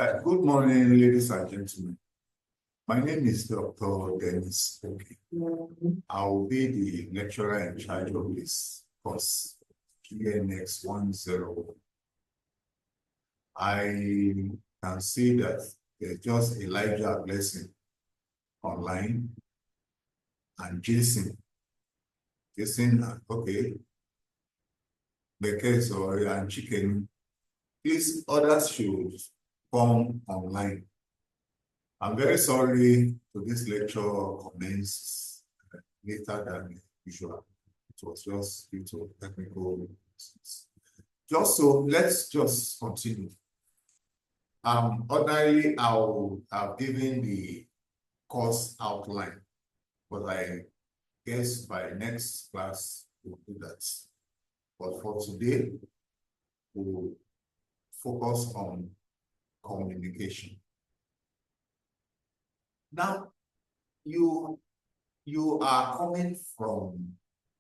Good morning, ladies and gentlemen. My name is Dr. Dennis Oki. I will be the lecturer in charge of this course, GNS101. I can see that there's just Elijah Blessing online and Jason. Okay. Because and Chicken. Please, others should come online. I'm very sorry to this lecture commence later than usual. It was just due to technical reasons. Let's just continue. Ordinarily, I will have given the course outline, but I guess by next class we'll do that. But for today, we'll focus on communication. Now, you are coming from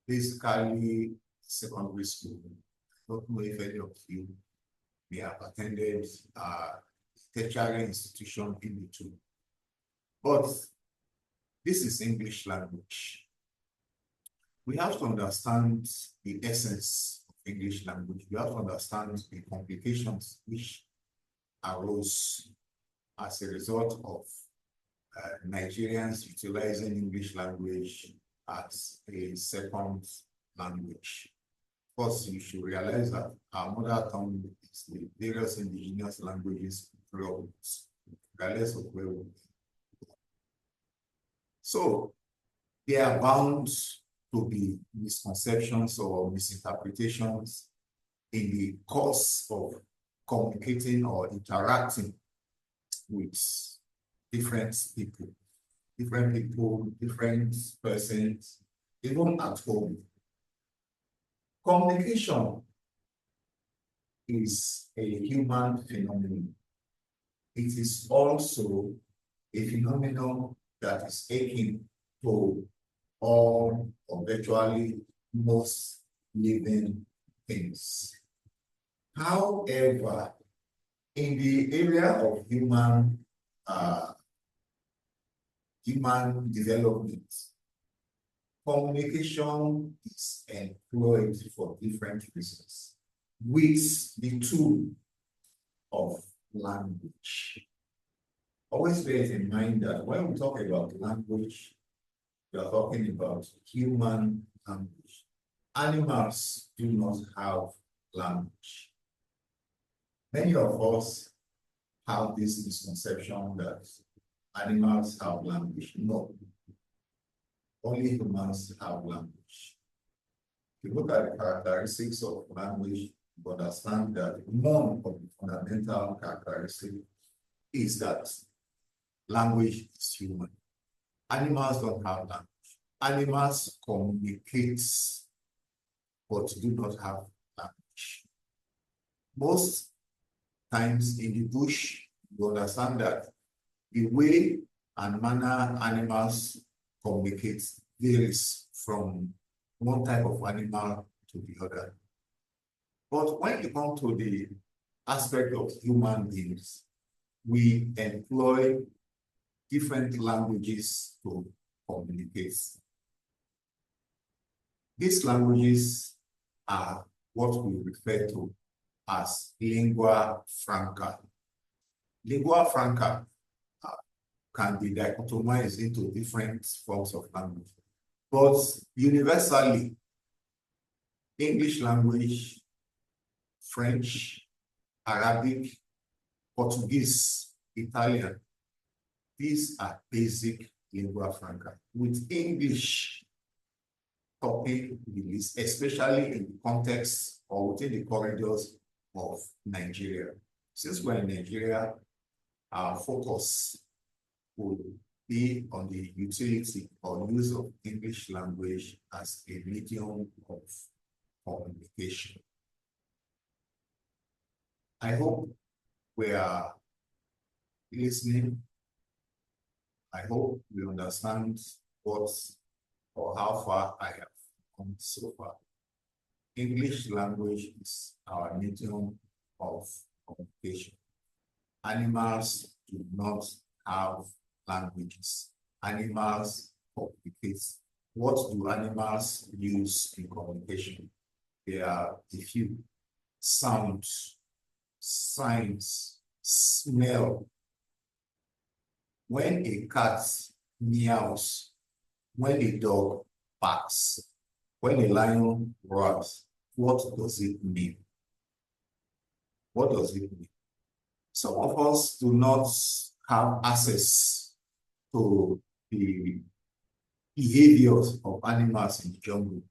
basically secondary school. I don't know if any of you may have attended a tertiary institution in between. But this is English language. We have to understand the essence of English language. We have to understand the complications which arose as a result of Nigerians utilizing English language as a second language. Of course, you should realize that our mother tongue is the various indigenous languages regardless of where we are. So, there are bound to be misconceptions or misinterpretations in the course of communicating or interacting with different people, different persons, even at home. Communication is a human phenomenon. It is also a phenomenon that is akin to all or virtually most living things. However, in the area of human development, communication is employed for different reasons with the tool of language. Always bear in mind that when we talk about language, we are talking about human language. Animals do not have language. Many of us have this misconception that animals have language. No. Only humans have language. If you look at the characteristics of language, you understand that one of the fundamental characteristics is that language is human. Animals don't have language. Animals communicate, but do not have language. Most times in the bush, you understand that the way and manner animals communicate varies from one type of animal to the other. But when you come to the aspect of human beings, we employ different languages to communicate. These languages are what we refer to as lingua franca. Lingua franca can be dichotomized into different forms of language. But universally, English language, French, Arabic, Portuguese, Italian, these are basic lingua franca, with English topping the list, especially in the context or within the corridors of Nigeria. Since we're in Nigeria, our focus will be on the utility or use of English language as a medium of communication. I hope we are listening. I hope we understand what or how far I have come so far. English language is our medium of communication. Animals do not have languages. Animals communicate. What do animals use in communication? There are a few: sound, signs, smell. When a cat meows, when a dog barks, when a lion roars, what does it mean? What does it mean? Some of us do not have access to the behaviors of animals in the jungle,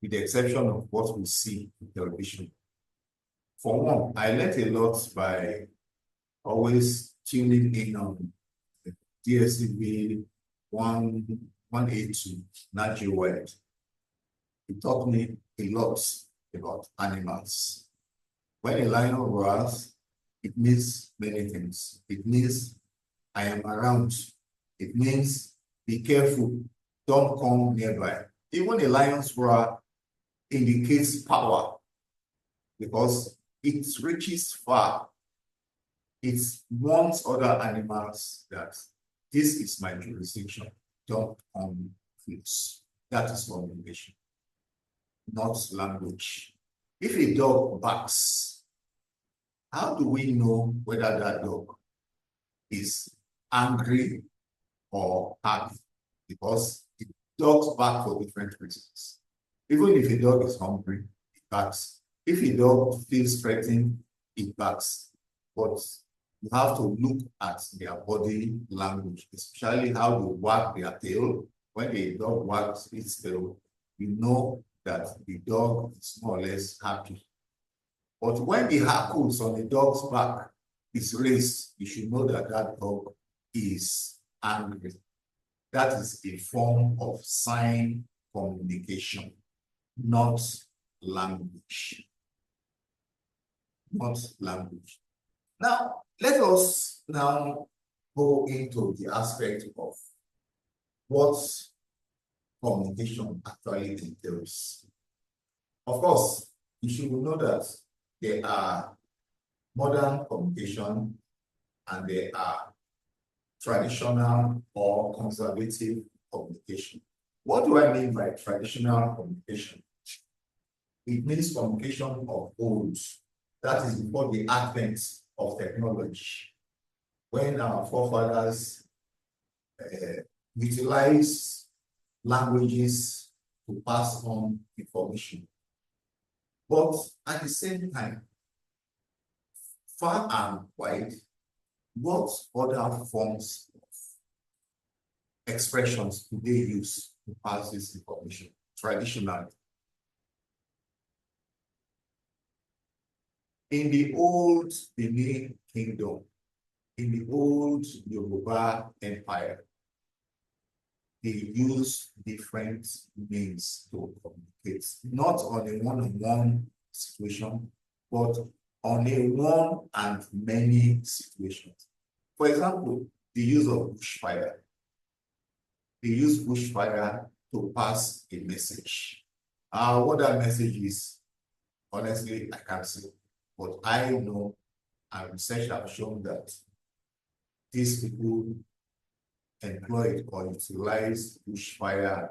with the exception of what we see in television. For one, I learned a lot by always tuning in on DSTV 182, Natural World. It taught me a lot about animals. When a lion roars, it means many things. It means I am around. It means be careful, don't come nearby. Even a lion's roar indicates power because it reaches far. It warns other animals that this is my jurisdiction, don't come close. That is communication, not language. If a dog barks, how do we know whether that dog is angry or happy? Because dogs bark for different reasons. Even if a dog is hungry, it barks. If a dog feels threatened, it barks. But you have to look at their body language, especially how they wag their tail. When a dog wags its tail, you know that the dog is more or less happy. But when the hackles on the dog's back is raised, you should know that that dog is angry. That is a form of sign communication, not language. Not language. Now, let us now go into the aspect of what communication actually entails. Of course, you should know that there are modern communication and there are traditional or conservative communication. What do I mean by traditional communication? It means communication of old. That is before the advent of technology, when our forefathers utilized languages to pass on information. But at the same time, far and wide, what other forms of expressions do they use to pass this information traditionally? In the old Benin Kingdom, in the old Yoruba Empire, they use different means to communicate, not on a one-on-one situation, but on a one and many situations. For example, the use of bushfire. They use bushfire to pass a message. What that message is, honestly, I can't say. But I know, and research have shown that these people employed or utilized bushfire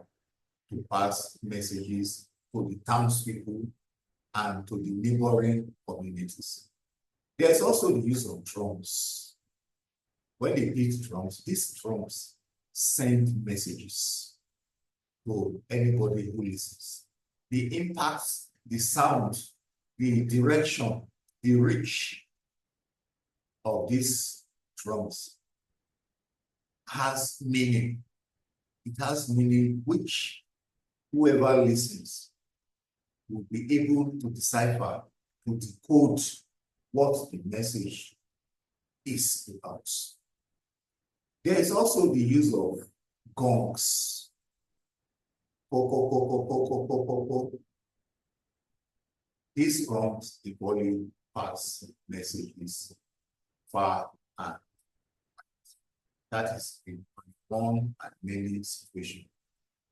to pass messages to the townspeople and to the neighboring communities. There's also the use of drums. When they beat drums, these drums send messages to anybody who listens. The impact, the sound, the direction, the reach of these drums has meaning. It has meaning which whoever listens will be able to decipher, to decode what the message is about. There is also the use of gongs. These gongs equally pass messages far and that is in one and many situation.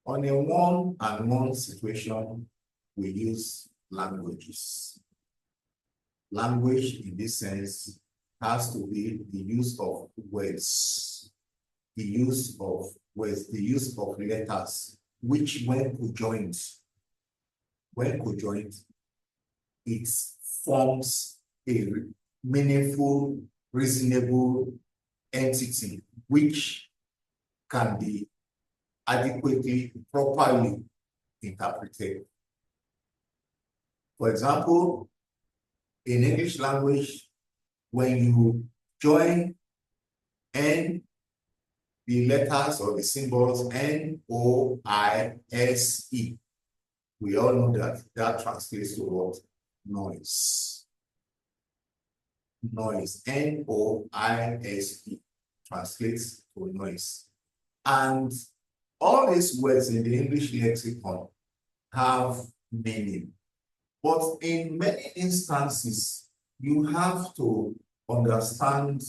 On a one and one situation, we use languages. Language in this sense has to be the use of words, the use of words, the use of letters, which when conjoined, it forms a meaningful, reasonable entity which can be adequately, properly interpreted. For example, in English language, when you join N, the letters or the symbols N-O-I-S-E, we all know that that translates to what? Noise. Noise. N-O-I-S-E translates to noise. And all these words in the English lexicon have meaning. But in many instances, you have to understand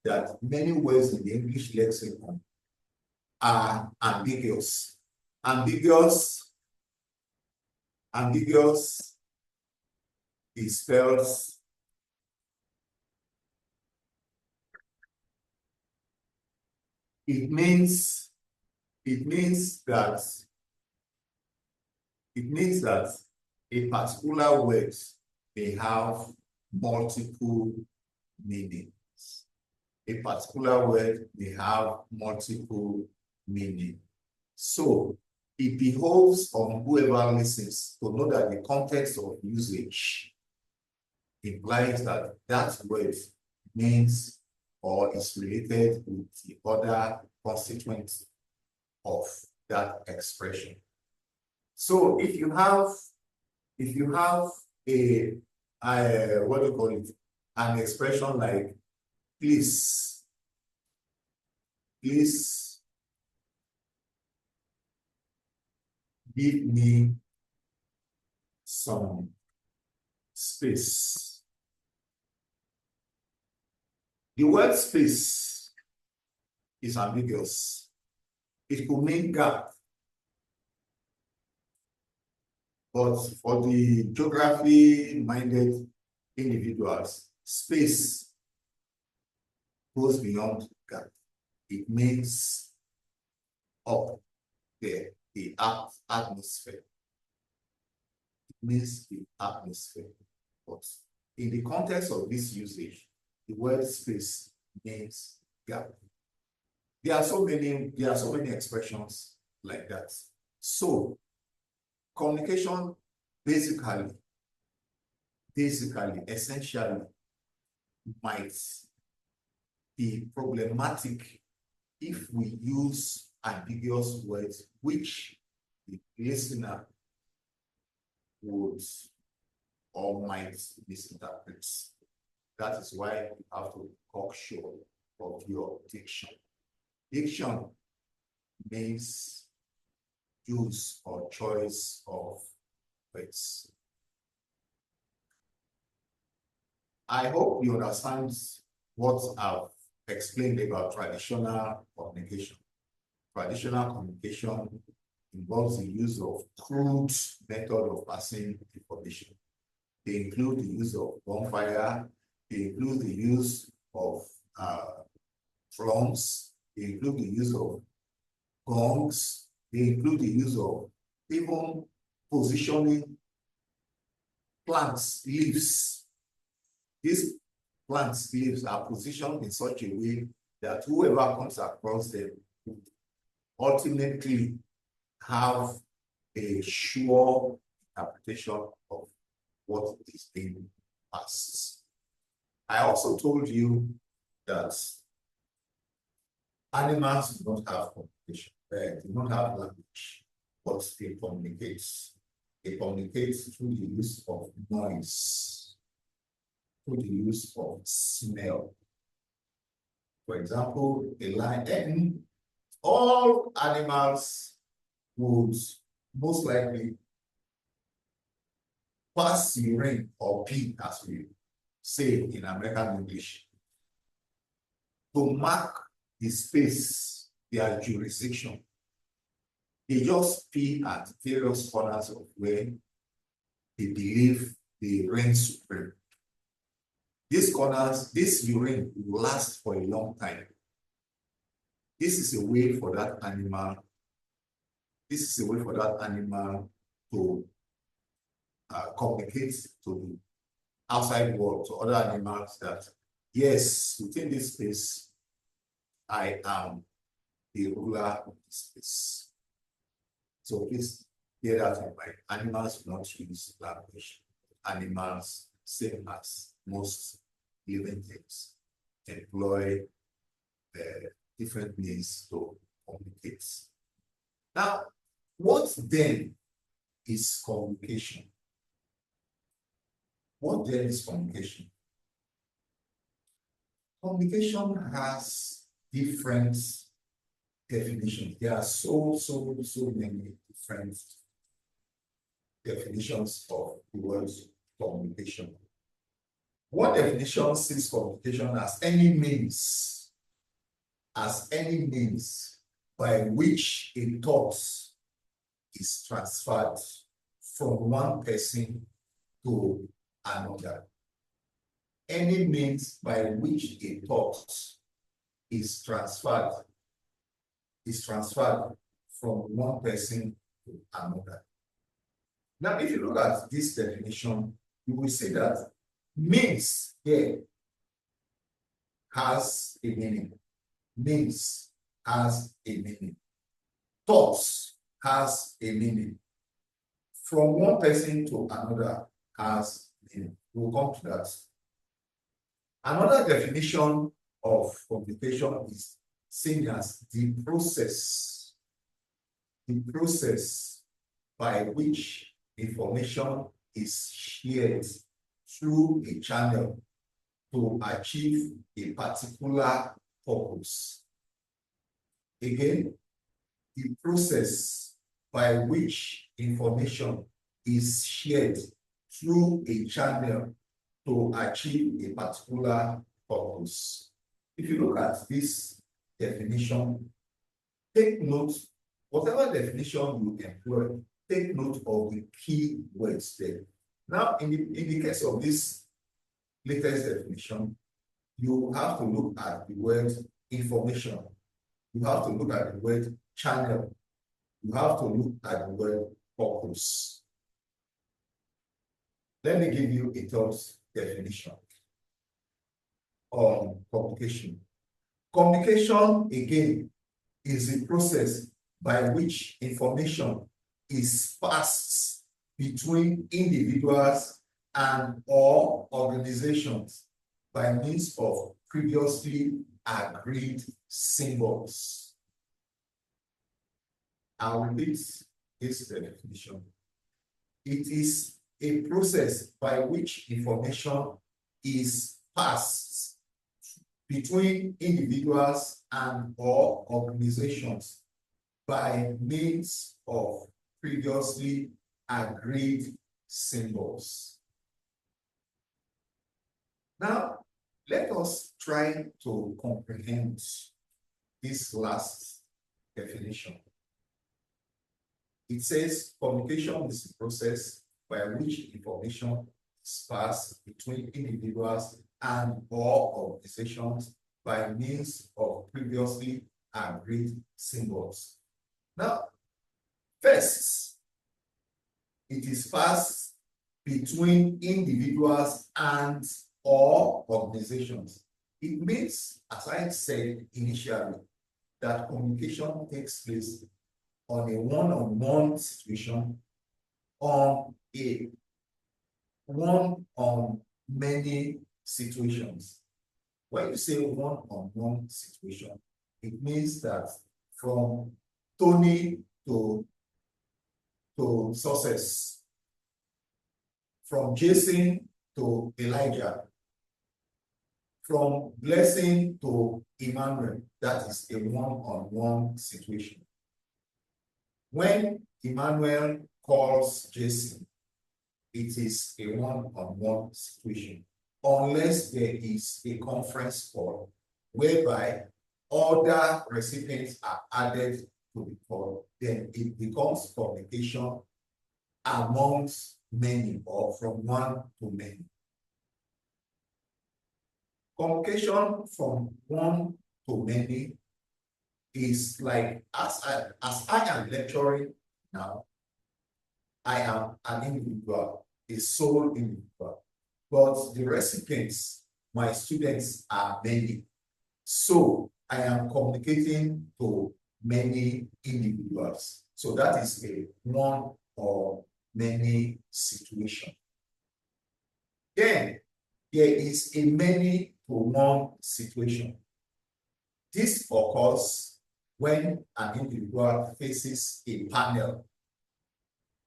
that many words in the English lexicon are ambiguous. Ambiguous is spelled it means that a particular word may have multiple meanings. A particular word may have multiple meanings. So it behoves on whoever listens to know that the context of usage implies that that word means or is related with the other constituents of that expression. So if you have a what do you call it, an expression like please give me some space. The word space is ambiguous. It could mean gap. But for the geography-minded individuals, space goes beyond gap. It means up there, the atmosphere. It means the atmosphere. But in the context of this usage, the word space means gap. There are so many expressions like that. So communication essentially might be problematic if we use ambiguous words which the listener would or might misinterpret. That is why you have to talk sure of your diction. Diction means use or choice of words. I hope you understand what I've explained about traditional communication. Traditional communication involves the use of crude method of passing information. They include the use of gunfire, they include the use of drums, they include the use of gongs, they include the use of even positioning plants, leaves. These plants, leaves are positioned in such a way that whoever comes across them would ultimately have a sure interpretation of what is being passed. I also told you that animals do not have communication, they do not have language, but they communicate. They communicate through the use of noise, through the use of smell. For example, a lion, all animals would most likely pass urine or pee, as we say in American English, to mark the space, their jurisdiction. They just pee at various corners of where they believe they reign supreme. These corners, this urine will last for a long time. This is a way for that animal. This is a way for that animal to communicate to the outside world, to other animals, that yes, within this space, I am the ruler of this space. So please bear that in mind. Animals will not use language. Animals, same as most living things, employ different means to communicate. Now, what then is communication? What then is communication? Communication has different definitions. There are so many different definitions of the word communication. One definition sees communication as any means by which a thought is transferred from one person to another. Any means by which a thought is transferred from one person to another. Now, if you look at this definition, you will see that means here has a meaning. Means has a meaning. Thoughts has a meaning. From one person to another has meaning. We'll come to that. Another definition of communication is seen as the process by which information is shared through a channel to achieve a particular purpose. Again, the process by which information is shared through a channel to achieve a particular purpose. If you look at this definition, take note, whatever definition you employ, take note of the key words there. Now, in the case of this latest definition, you have to look at the word information. You have to look at the word channel. You have to look at the word purpose. Let me give you a third definition on communication. Communication, again, is the process by which information is passed between individuals and or organizations by means of previously agreed symbols. I'll repeat this definition. It is a process by which information is passed between individuals and or organizations by means of previously agreed symbols. Now, let us try to comprehend this last definition. It says communication is the process by which information is passed between individuals and or organizations by means of previously agreed symbols. Now, first, it is passed between individuals and or organizations. It means, as I said initially, that communication takes place on a one-on-one situation, on a one-on-many situations. When you say one-on-one situation, it means that from Tony to success, from Jason to Elijah, from Blessing to Emmanuel, that is a one-on-one situation. When Emmanuel calls Jason, it is a one-on-one situation, unless there is a conference call whereby other recipients are added to the call, then it becomes communication amongst many or from one to many. Communication from one to many is like, as I am lecturing now, I am an individual, a sole individual. But the recipients, my students, are many. So I am communicating to many individuals. So that is a one or many situation. Then there is a many to one situation. This occurs when an individual faces a panel.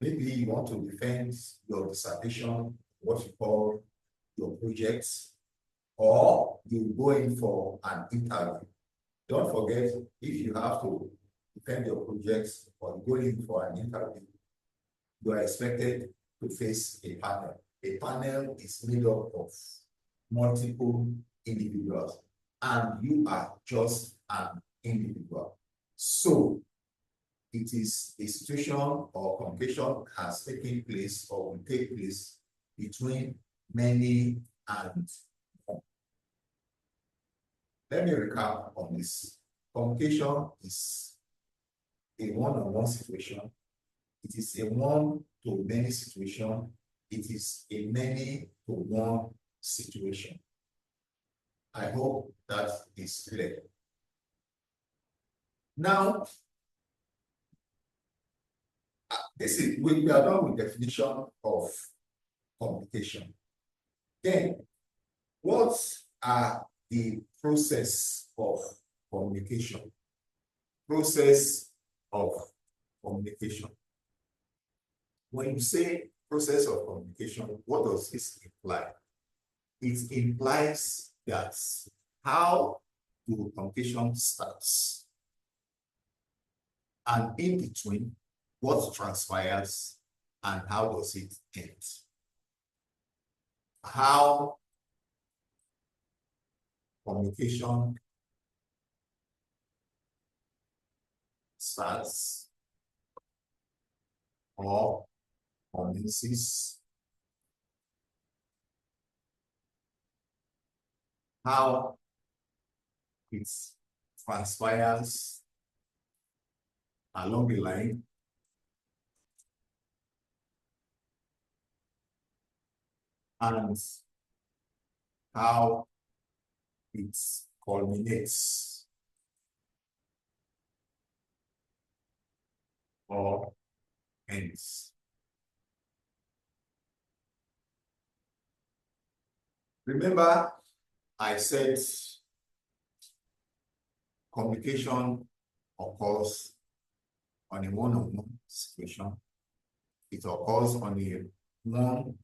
Maybe you want to defend your dissertation, what you call your projects, or you go in for an interview. Don't forget, if you have to defend your projects or go in for an interview, you are expected to face a panel. A panel is made up of multiple individuals, and you are just an individual. So it is a situation or communication has taken place or will take place between many and one. Let me recap on this. Communication is a one-on-one situation. It is a one-to-many situation. It is a many-to-one situation. I hope that is clear. Now, we are done with definition of communication. Then, what are the process of communication? Process of communication. When you say process of communication, what does this imply? It implies that how the communication starts, and in between, what transpires and how does it end? How communication starts or commences, how it transpires along the line, and how it culminates or ends. Remember, I said communication occurs on a one-on-one situation. It occurs on a one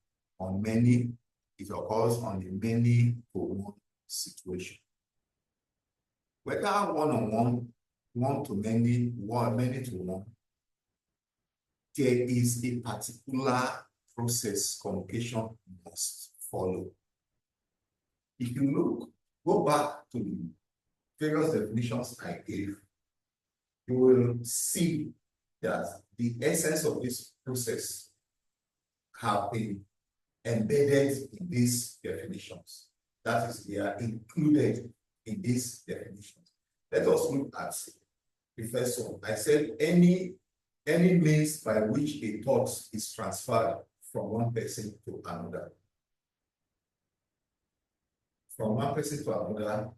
on many. It occurs on a many-to-one situation. Whether one-on-one, one-to-many, many-to-one, there is a particular process communication must follow. If you go back to the various definitions I gave, you will see that the essence of this process have been embedded in these definitions. That is, they are included in these definitions. Let us look at the first one. I said any means by which a thought is transferred from one person to another. From one person to another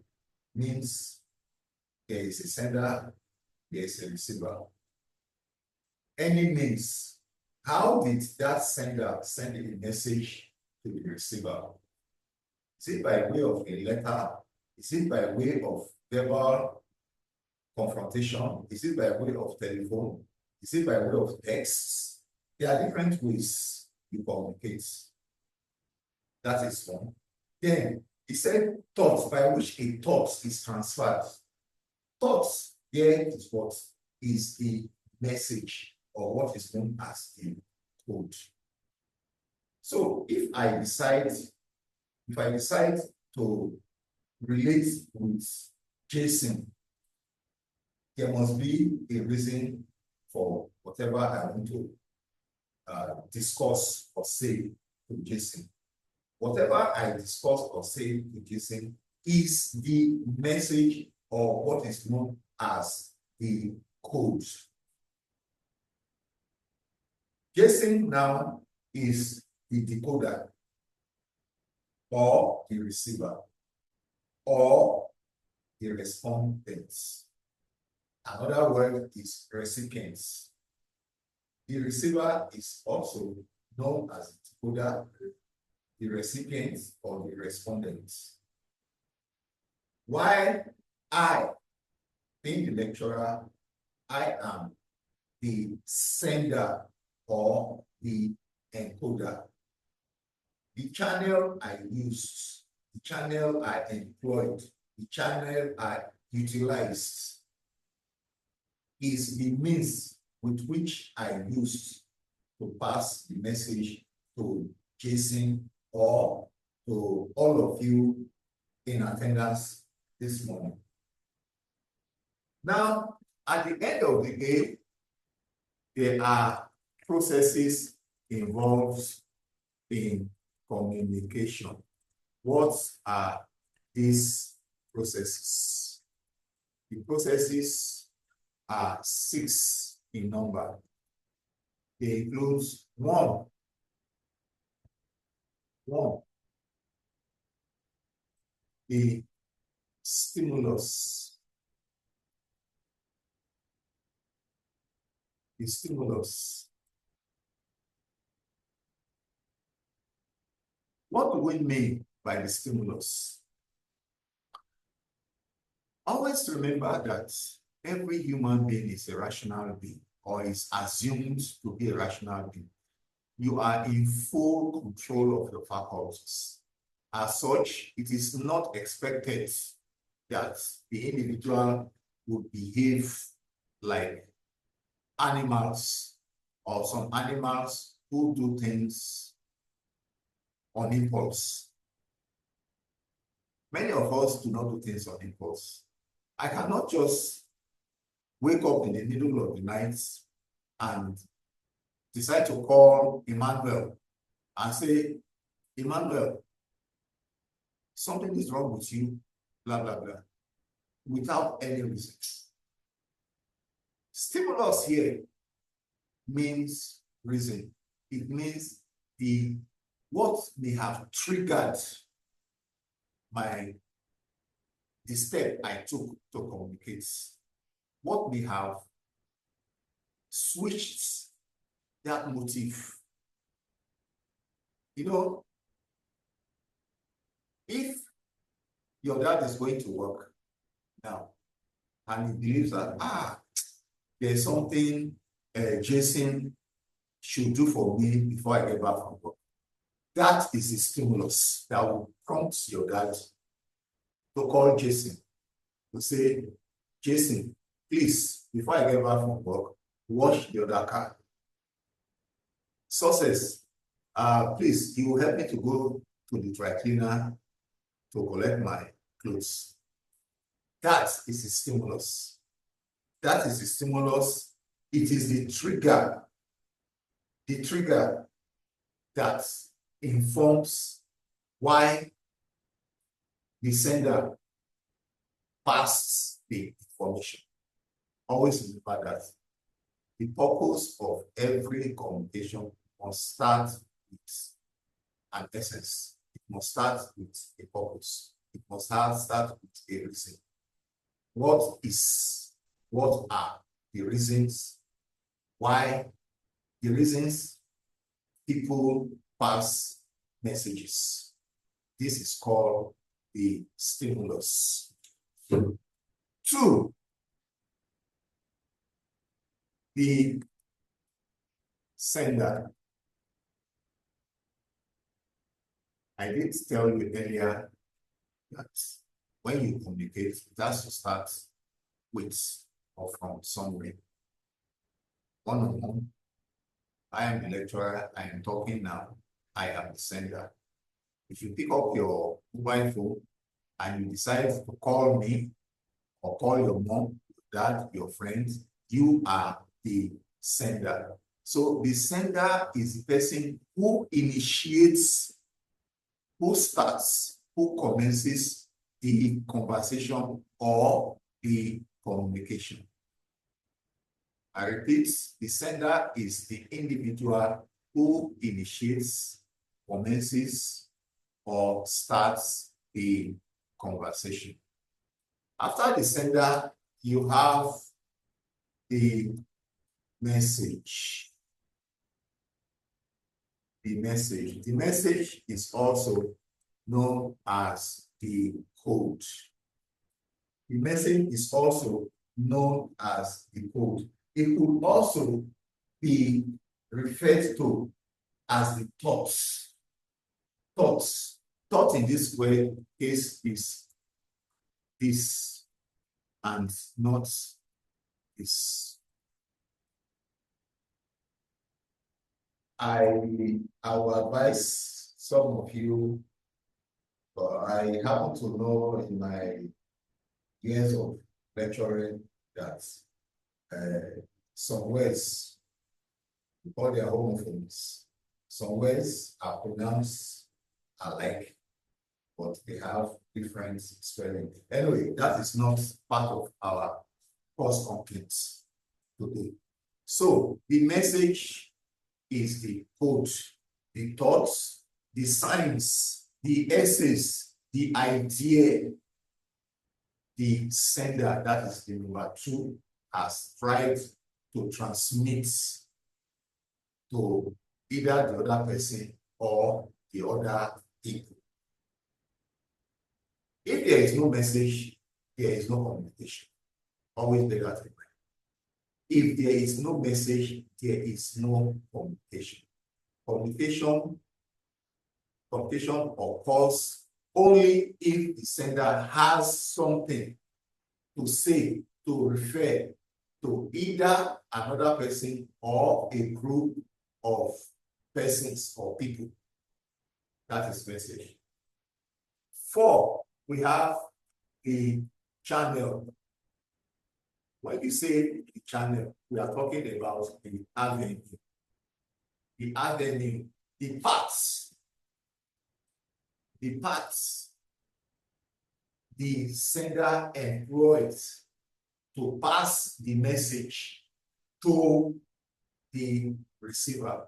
means there is a sender, there is a receiver. Any means, how did that sender send a message to the receiver? Is it by way of a letter? Is it by way of verbal confrontation? Is it by way of telephone? Is it by way of text? There are different ways you communicate. That is one. Then he said thoughts, by which a thought is transferred. Thoughts, there is what is the message, or what is known as the code. So if I decide to relate with Jason, there must be a reason for whatever I want to discuss or say to Jason. Whatever I discuss or say to Jason is the message or what is known as the code. JSON now is the decoder or the receiver or the respondents. Another word is recipients. The receiver is also known as the decoder, the recipient or the respondent. While I, being the lecturer, I am the sender or the encoder. The channel I used, the channel I employed, the channel I utilized is the means with which I used to pass the message to Jason or to all of you in attendance this morning. Now, at the end of the day, there are processes involved in communication. What are these processes? The processes are 6 in number. They include one, the stimulus. The stimulus. What do we mean by the stimulus? Always remember that every human being is a rational being or is assumed to be a rational being. You are in full control of your faculties. As such, it is not expected that the individual would behave like animals or some animals who do things on impulse. Many of us do not do things on impulse. I cannot just wake up in the middle of the night and decide to call Emmanuel and say, Emmanuel, something is wrong with you, blah, blah, blah, without any reason. Stimulus here means reason. It means what may have triggered the step I took to communicate. What may have switched that motive. You know, if your dad is going to work now and he believes that, there's something Jason should do for me before I get back from work, that is a stimulus that will prompt your dad to call Jason to say, Jason, please, before I get back from work, wash the other car. Success, please, you will help me to go to the dry cleaner to collect my clothes. That is a stimulus. That is a stimulus. It is the trigger that informs why the sender passes the information. Always remember that the purpose of every communication must start with an essence. It must start with a purpose. It must start with a reason. What are the reasons why the reasons people pass messages? This is called the stimulus. 2, the sender. I did tell you earlier that when you communicate, it has to start with or from somewhere. One-on-one. I am the lecturer, I am talking now, I am the sender. If you pick up your mobile phone and you decide to call me or call your mom, your dad, your friends, you are the sender. So the sender is the person who initiates, who starts, who commences the conversation or the communication. I repeat, the sender is the individual who initiates, commences, or starts the conversation. After the sender, you have the message. The message is also known as the code. The message is also known as the code. It could also be referred to as the thoughts. Thought in this way case is this and not this. I will advise some of you, I happen to know in my years of lecturing that some words, all their homophones, some words are pronounced alike, but they have different spelling. Anyway, that is not part of our course content today. So the message is the code, the thoughts, the signs, the essays, the idea. The sender, that is the number two, has tried to transmit to either the other person or the other people. If there is no message, there is no communication. Always bear that in mind. If there is no message, there is no communication. Communication occurs only if the sender has something to say, to refer to either another person or a group of persons or people. That is message. 4, we have the channel. When you say the channel, we are talking about the avenue. The avenue, the paths the sender employs to pass the message to the receiver.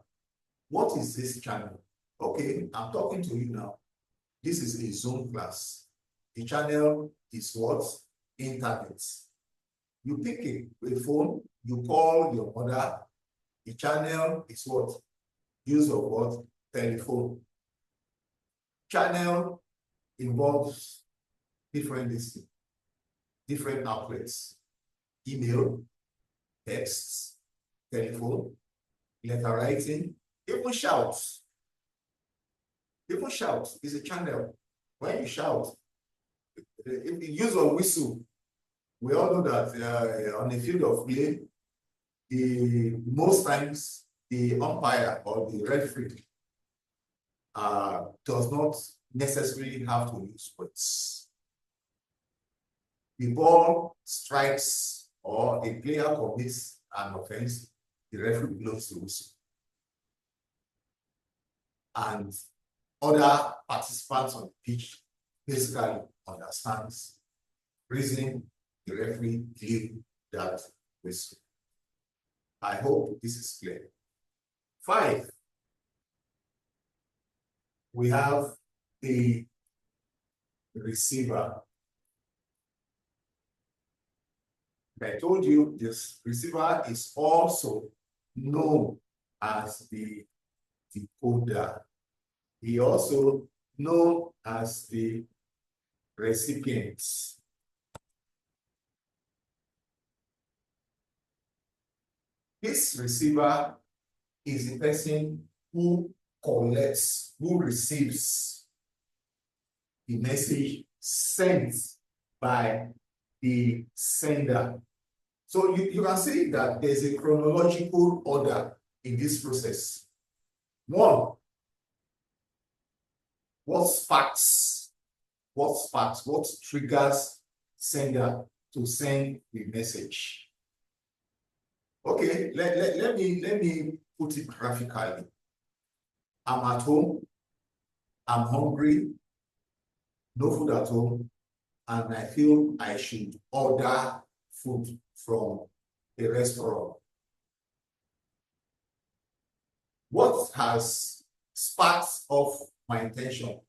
What is this channel? Okay, I'm talking to you now. This is a Zoom class. The channel is what? Internet. You pick a phone, you call your mother. The channel is what? Use of what? Telephone. Channel involves different outlets. Email, texts, telephone, letter writing, even shouts. Even shout is a channel. When you shout, if you use a whistle, we all know that on the field of play, most times the umpire or the referee does not necessarily have to use words. The ball strikes or a player commits an offense, the referee blows the whistle. And other participants on the pitch basically understands reason the referee blew that whistle. I hope this is clear. 5, we have the receiver. I told you this receiver is also known as the decoder. He also known as the recipient. This receiver is the person who collects, who receives the message sent by the sender. So you can see that there's a chronological order in this process. 1, what sparks, what triggers sender to send the message? Okay, let me put it graphically. I'm at home, I'm hungry, no food at home, and I feel I should order food from a restaurant. What has sparked off my intention?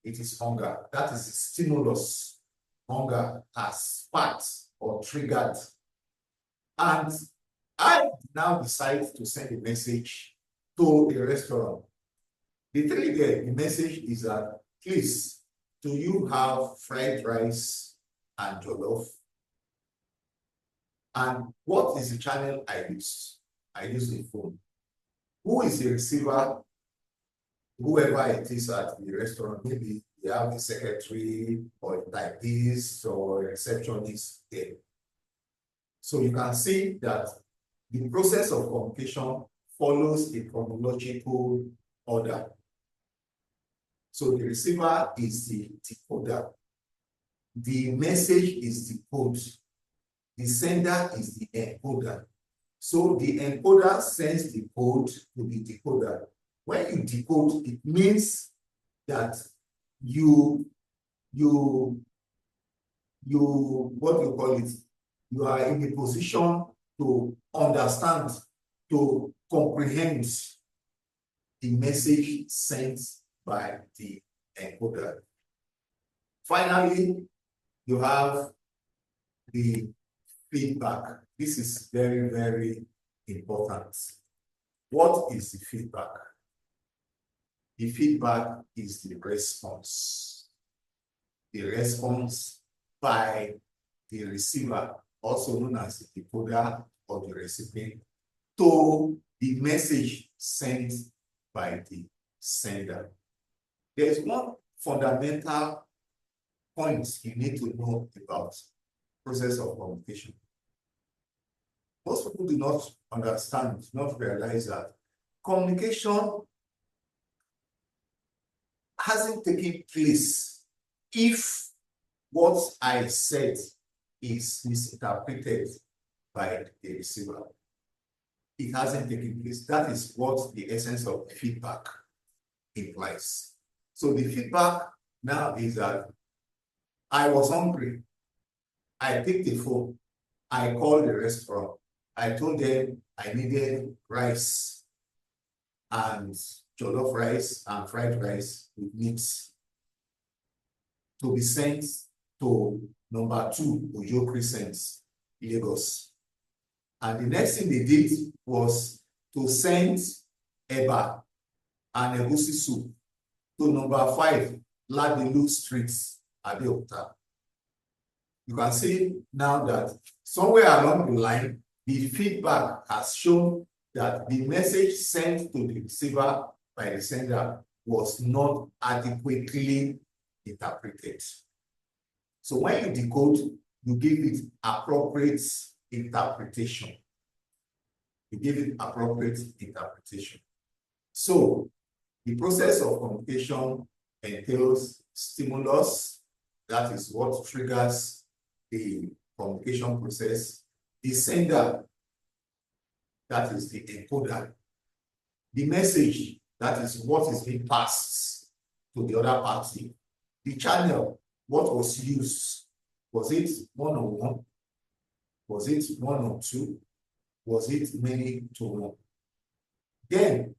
It is hunger. That is the stimulus. Hunger has sparked or triggered. And I now decide to send a message to a restaurant. Literally, the message is that, please, do you have fried rice and jollof? And what is the channel I use? I use the phone. Who is the receiver? Whoever it is at the restaurant, maybe they have a secretary or a typist or a receptionist there. So you can see that the process of communication follows a chronological order. So the receiver is the decoder. The message is the code. The sender is the encoder. So the encoder sends the code to the decoder. When you decode, it means that you what you call it, you are in a position to understand, to comprehend the message sent by the encoder. Finally, you have the feedback. This is very, very important. What is the feedback? The feedback is the response. The response by the receiver, also known as the decoder or the recipient, to the message sent by the sender. There's one fundamental point you need to know about process of communication. Most people do not understand, do not realize that communication hasn't taken place if what I said is misinterpreted by the receiver. It hasn't taken place. That is what the essence of feedback implies. So the feedback now is that I was hungry. I picked the phone. I called the restaurant. I told them I needed rice and jollof rice and fried rice with meat to be sent to number 2 Ojo Crescent, Lagos. And the next thing they did was to send eba and egusi soup to number 5 Ladilu Street, Abeokuta. You can see now that somewhere along the line, the feedback has shown that the message sent to the receiver by the sender was not adequately interpreted. So when you decode, you give it appropriate interpretation. You give it appropriate interpretation. So the process of communication entails stimulus, that is what triggers the communication process. The sender, that is the encoder. The message, that is what is being passed to the other party. The channel, what was used. Was it one-on-one? Was it 1-on-2? Was it many to one? Then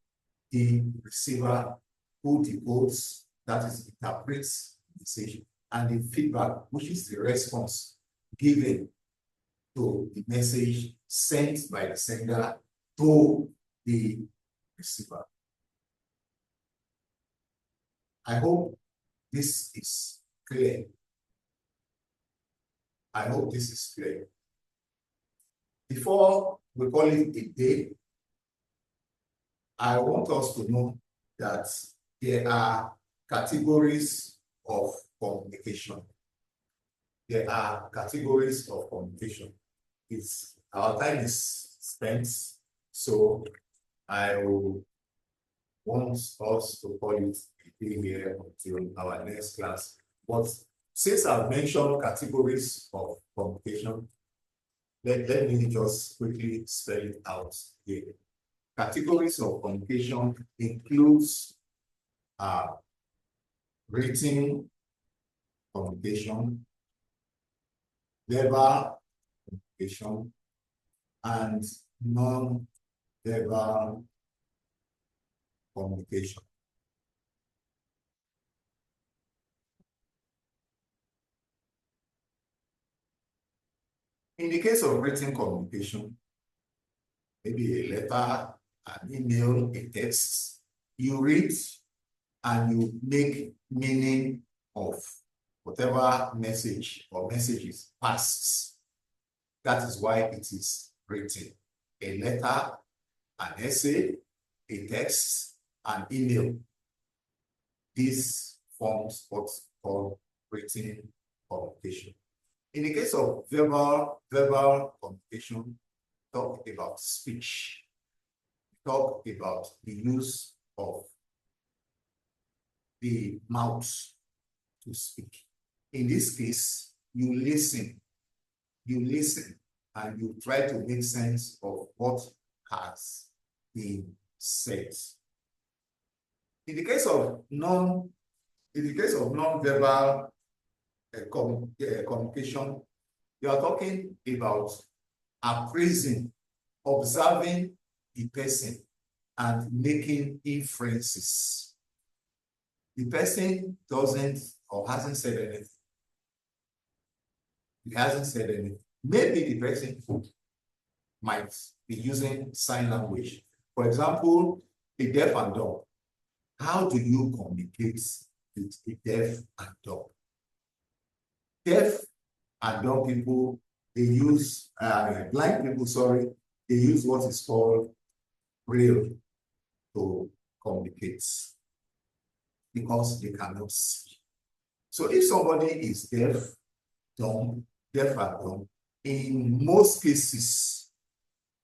the receiver who decodes, that is interprets the message, and the feedback, which is the response given to the message sent by the sender to the receiver. I hope this is clear. I hope this is clear. Before we call it a day, I want us to know that there are categories of communication. There are categories of communication. Our time is spent, so I will want us to call it a day here until our next class. But since I've mentioned categories of communication, let me just quickly spell it out here. Categories of communication includes written communication, verbal communication and non-verbal communication. In the case of written communication, maybe a letter, an email, a text, you read and you make meaning of whatever message or messages passed. That is why it is written. A letter, an essay, a text, an email. This forms what's called written communication. In the case of verbal communication, talk about speech. Talk about the use of the mouth to speak. In this case, you listen, and you try to make sense of what has been said. In the case of non-verbal communication, you are talking about appraising, observing the person, and making inferences. The person doesn't or hasn't said anything. He hasn't said anything. Maybe the person might be using sign language. For example, a deaf and dumb. How do you communicate with a deaf and dumb? Deaf and dumb people, they use, blind people, sorry, they use what is called braille to communicate because they cannot see. So if somebody is deaf and dumb, in most cases,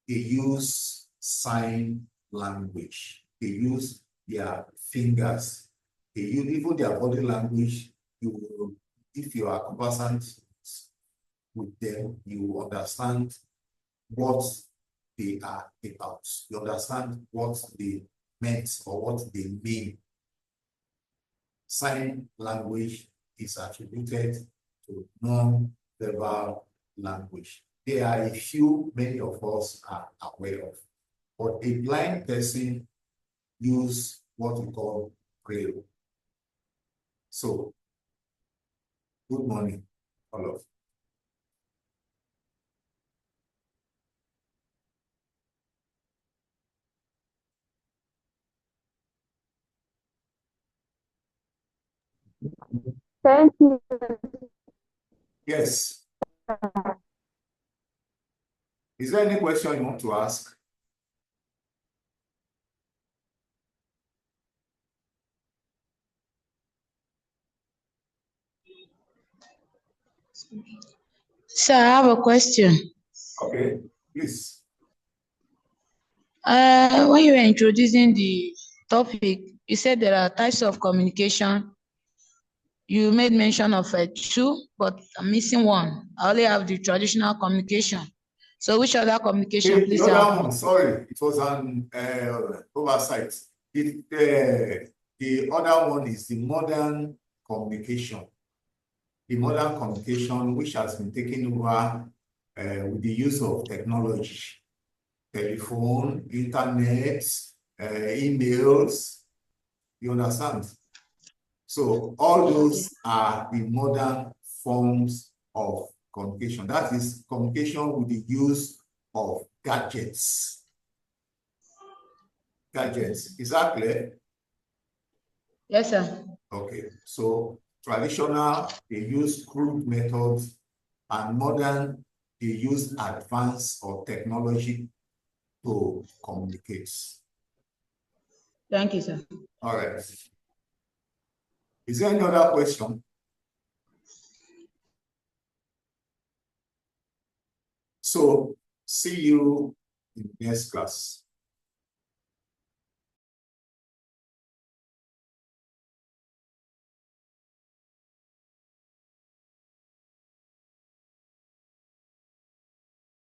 they use sign language. They use their fingers. They use even their body language. If you are conversant with them, you understand what they are about. You understand what they meant or what they mean. Sign language is attributed to non-verbal language. There are a few many of us are aware of, but a blind person use what we call braille. So, good morning, all of you. Thank you. Yes. Is there any question you want to ask? Sir, I have a question. Okay, please. When you were introducing the topic, you said there are types of communication. You made mention of two, but I'm missing one. I only have the traditional communication. So which other communication, please The help other me? one, sorry, it was an oversight. The other one is the modern communication. The modern communication, which has been taken over with the use of technology, telephone, internet, emails, you understand? So all those are the modern forms of communication. That is communication with the use of gadgets. Gadgets, is that clear? Yes, sir. Okay, so traditional, they use crude methods, and modern, they use advanced or technology to communicate. Thank you, sir. All right. Is there any other question? So, see you in the next class.